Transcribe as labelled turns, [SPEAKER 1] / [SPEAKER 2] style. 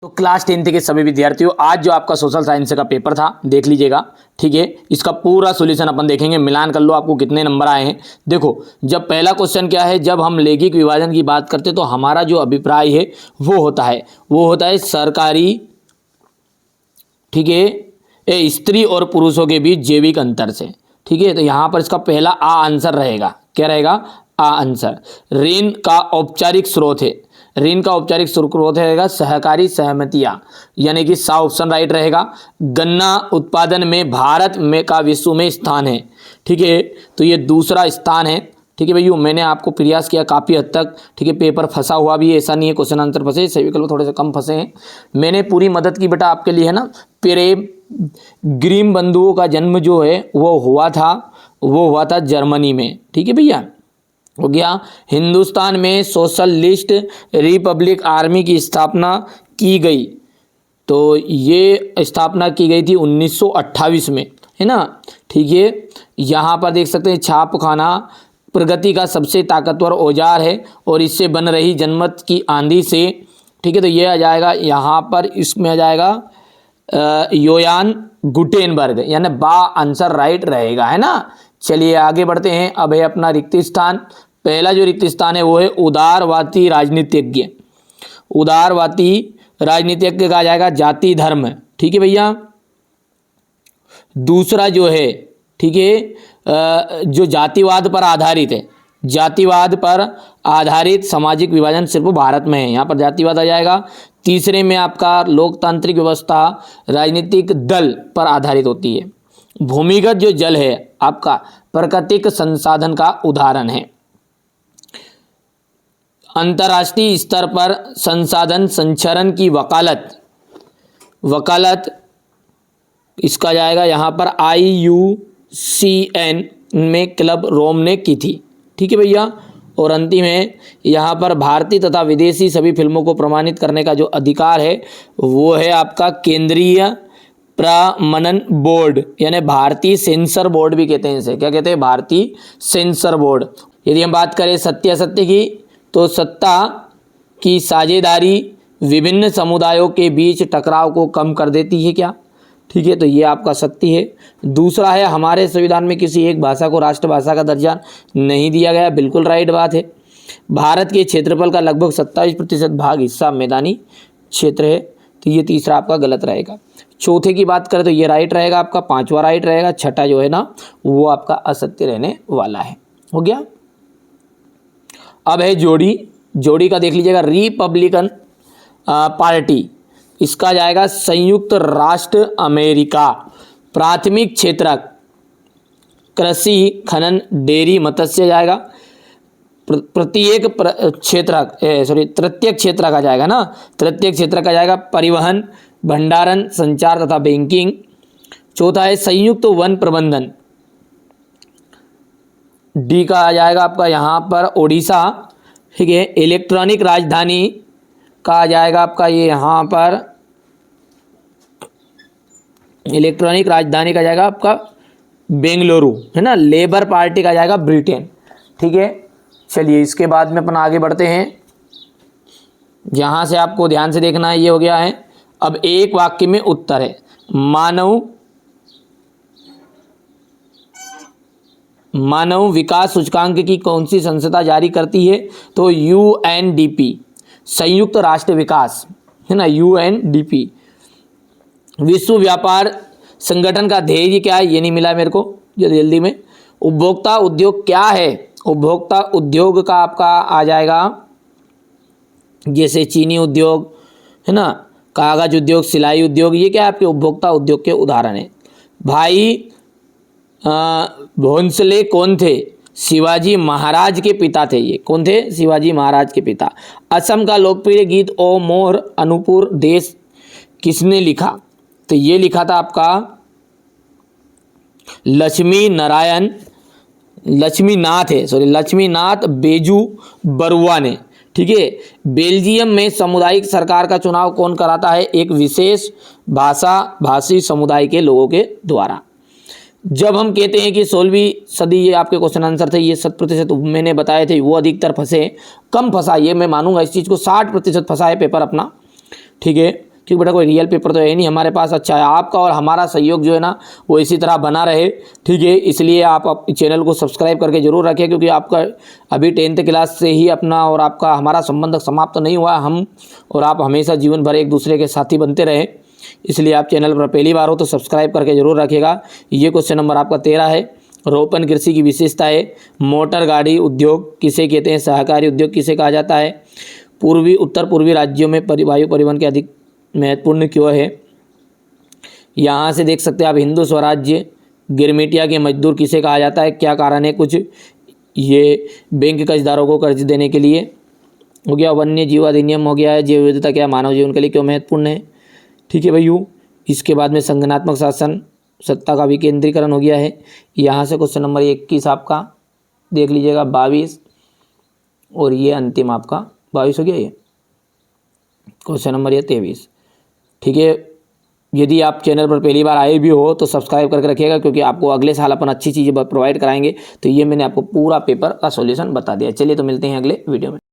[SPEAKER 1] तो class 10th के सभी विद्यार्थियों, आज जो आपका सोशल साइंस का पेपर था देख लीजिएगा। ठीक है, इसका पूरा सॉल्यूशन अपन देखेंगे, मिलान कर लो आपको कितने नंबर आए हैं। देखो, जब पहला क्वेश्चन क्या है, जब हम लैंगिक विभाजन की बात करते तो हमारा जो अभिप्राय है वो होता है सरकारी, ठीक है, स्त्री और पुरुषों के बीच जैविक अंतर से। ठीक है, तो यहाँ पर इसका पहला आ आंसर रहेगा। क्या रहेगा? आ आंसर। ऋण का औपचारिक स्रोत है, ऋण का औपचारिक स्रोत रहेगा सहकारी सहमतियां, यानी कि सा ऑप्शन राइट रहेगा। गन्ना उत्पादन में भारत में का विश्व में स्थान है। ठीक है, तो ये दूसरा स्थान है। ठीक है भैया, मैंने आपको प्रयास किया काफ़ी हद तक। ठीक है, पेपर फंसा हुआ भी है, ऐसा नहीं है क्वेश्चन आंसर फंसे, सही विकल्प थोड़े से कम फंसे हैं। मैंने पूरी मदद की बेटा आपके लिए, है ना। प्रेम ग्रीम बंधुओं का जन्म जो है वो हुआ था जर्मनी में। ठीक है भैया, हो गया। हिंदुस्तान में सोशलिस्ट रिपब्लिक आर्मी की स्थापना की गई, तो ये स्थापना की गई थी 1928 में, है ना। ठीक है, यहाँ पर देख सकते हैं छापखाना प्रगति का सबसे ताकतवर औजार है और इससे बन रही जनमत की आंधी से। ठीक है, तो ये आ जाएगा यहाँ पर, इसमें आ जाएगा योयान गुटेनबर्ग, यानी बा आंसर राइट रहेगा, है ना। चलिए आगे बढ़ते हैं। अब है अपना रिक्त स्थान। पहला जो रिक्त स्थान है वो है उदारवादी राजनीतिज्ञ। उदारवादी राजनीतिज्ञ का आ जाएगा जाति धर्म। ठीक है भैया, दूसरा जो है, ठीक है, जो जातिवाद पर आधारित है, जातिवाद पर आधारित सामाजिक विभाजन सिर्फ भारत में है, यहाँ पर जातिवाद आ जाएगा। तीसरे में आपका लोकतांत्रिक व्यवस्था राजनीतिक दल पर आधारित होती है। भूमिगत जो जल है आपका प्राकृतिक संसाधन का उदाहरण है। अंतर्राष्ट्रीय स्तर पर संसाधन संचरण की वकालत इसका जाएगा यहाँ पर IUCN में क्लब रोम ने की थी। ठीक है भैया, और अंतिम है यहाँ पर भारतीय तथा विदेशी सभी फिल्मों को प्रमाणित करने का जो अधिकार है वो है आपका केंद्रीय प्रमाणन बोर्ड, यानी भारतीय सेंसर बोर्ड भी कहते हैं इसे। क्या कहते हैं? भारतीय सेंसर बोर्ड। यदि हम बात करें सत्य असत्य की, तो सत्ता की साझेदारी विभिन्न समुदायों के बीच टकराव को कम कर देती है क्या? ठीक है, तो ये आपका सत्य है। दूसरा है हमारे संविधान में किसी एक भाषा को राष्ट्रभाषा का दर्जा नहीं दिया गया, बिल्कुल राइट बात है। भारत के क्षेत्रफल का लगभग 27% भाग हिस्सा मैदानी क्षेत्र है, तो ये तीसरा आपका गलत रहेगा। चौथे की बात करें तो ये राइट रहेगा आपका, पांचवा राइट रहेगा, छठा जो है ना वो आपका असत्य रहने वाला है। हो गया। अब है जोड़ी का देख लीजिएगा। रिपब्लिकन पार्टी, इसका जाएगा संयुक्त राष्ट्र अमेरिका। प्राथमिक क्षेत्रक कृषि खनन डेयरी मत्स्य जाएगा। तृतीयक क्षेत्रक आ जाएगा ना, तृतीयक क्षेत्र का जाएगा परिवहन भंडारण संचार तथा बैंकिंग। चौथा है संयुक्त वन प्रबंधन, डी का आ जाएगा आपका यहाँ पर ओडिशा। ठीक है, इलेक्ट्रॉनिक राजधानी का आ जाएगा आपका ये यहाँ पर, इलेक्ट्रॉनिक राजधानी का जाएगा आपका बेंगलुरु, है ना। लेबर पार्टी का जाएगा ब्रिटेन। ठीक है, चलिए इसके बाद में अपन आगे बढ़ते हैं। यहाँ से आपको ध्यान से देखना है, ये हो गया है। अब एक वाक्य में उत्तर है। मानव विकास सूचकांक की कौन सी संस्था जारी करती है? तो UNDP, संयुक्त राष्ट्र विकास, है ना, UNDP। विश्व व्यापार संगठन का ध्येय क्या है? ये नहीं मिला मेरे को जल्दी में। उपभोक्ता उद्योग क्या है? उपभोक्ता उद्योग का आपका आ जाएगा जैसे चीनी उद्योग, है ना, कागज उद्योग, सिलाई उद्योग, ये क्या है आपके उपभोक्ता उद्योग के उदाहरण है। भाई भोंसले कौन थे? शिवाजी महाराज के पिता थे। ये कौन थे? शिवाजी महाराज के पिता। असम का लोकप्रिय गीत ओ मोर अनुपुर देश किसने लिखा? तो ये लिखा था आपका लक्ष्मीनाथ बेजू बरुआ ने। ठीक है, बेल्जियम में सामुदायिक सरकार का चुनाव कौन कराता है? एक विशेष भाषी समुदाय के लोगों के द्वारा। जब हम कहते हैं कि 16वीं सदी, ये आपके क्वेश्चन आंसर थे, ये 100% मैंने बताए थे, वो अधिकतर फंसे, कम फंसा, ये मैं मानूंगा इस चीज़ को, 60% फंसा है पेपर अपना। ठीक है, क्योंकि बेटा कोई रियल पेपर तो है नहीं हमारे पास। अच्छा है, आपका और हमारा सहयोग जो है ना वो इसी तरह बना रहे, ठीक है। इसलिए आप चैनल को सब्सक्राइब करके जरूर रखें, क्योंकि आपका अभी 10th क्लास से ही अपना और आपका हमारा संबंध समाप्त नहीं हुआ। हम और आप हमेशा जीवन भर एक दूसरे के साथी बनते रहें, इसलिए आप चैनल पर पहली बार हो तो सब्सक्राइब करके जरूर रखेगा। ये क्वेश्चन नंबर आपका 13 है। रोपण कृषि की विशेषता है। मोटर गाड़ी उद्योग किसे कहते हैं? सहकारी उद्योग किसे कहा जाता है? पूर्वी उत्तर पूर्वी राज्यों में वायु परिवहन के अधिक महत्वपूर्ण क्यों है? यहाँ से देख सकते हैं आप, हिंदू स्वराज्य गिरमिटिया के मजदूर किसे कहा जाता है? क्या कारण है? कुछ ये बैंक कर्जदारों को कर्ज देने के लिए हो गया। वन्य जीव अधिनियम हो गया है। जैव विविधता क्या मानव जीवन के लिए क्यों महत्वपूर्ण है? ठीक है भाइयों। इसके बाद में संगठनात्मक शासन सत्ता का विकेंद्रीकरण हो गया है। यहाँ से क्वेश्चन नंबर 21 आपका देख लीजिएगा, 22 और ये अंतिम आपका 22 हो गया। ये क्वेश्चन नंबर ये 23, ठीक है। यदि आप चैनल पर पहली बार आए भी हो तो सब्सक्राइब करके रखिएगा, क्योंकि आपको अगले साल अपन अच्छी चीज़ें प्रोवाइड कराएंगे। तो ये मैंने आपको पूरा पेपर का सॉल्यूशन बता दिया। चलिए तो मिलते हैं अगले वीडियो में।